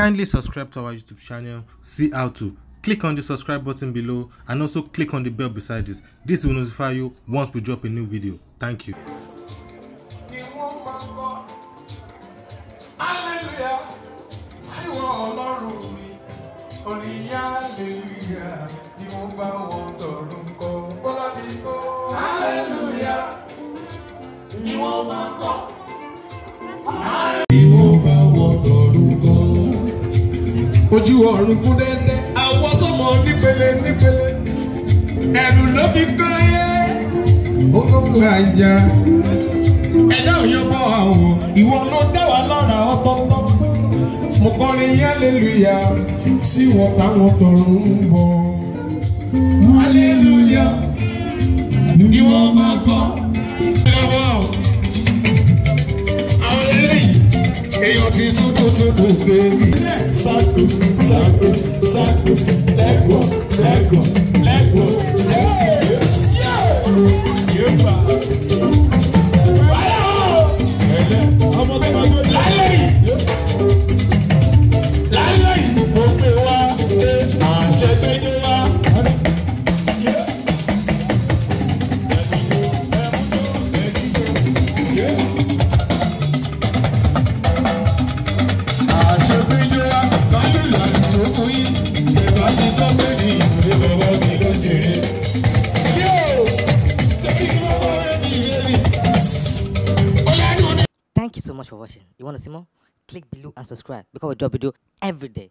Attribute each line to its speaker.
Speaker 1: Kindly subscribe to our YouTube channel, see how to. Click on the subscribe button below and also click on the bell beside this. This will notify you once we drop a new video. Thank you.
Speaker 2: Hallelujah. Ojú ọ̀run kún dẹ́dẹ́, àwọn sọ́mọ nípele nípele, ẹ̀rù ló fi kọ́ ẹ́, olóńgbò àjà. Ẹ̀dá òyìn bọ́ àwọn, ìwọ ló dá wa lọ́ra ọ̀tọ̀ọ̀tọ̀. Mo kọrin hallelujah sí wọn táwọn tọ̀run ń bọ̀. Hallelujah ni wọ́n máa kọ́. Àwọn eléyìí èèyàn ti túndùn gbé mi. Sáko sáko sáko lẹ́gbọ̀n lẹ́gbọ̀n lẹ́gbọ̀n. Yóò gbà. Ọmọ tó máa gbé lálẹ́ yìí. Lálẹ́ yìí mo gbé wá àṣẹ gbẹ́jọ́ wá.
Speaker 3: Thank you so much for watching. You want to see more? Click below and subscribe because we drop video every day.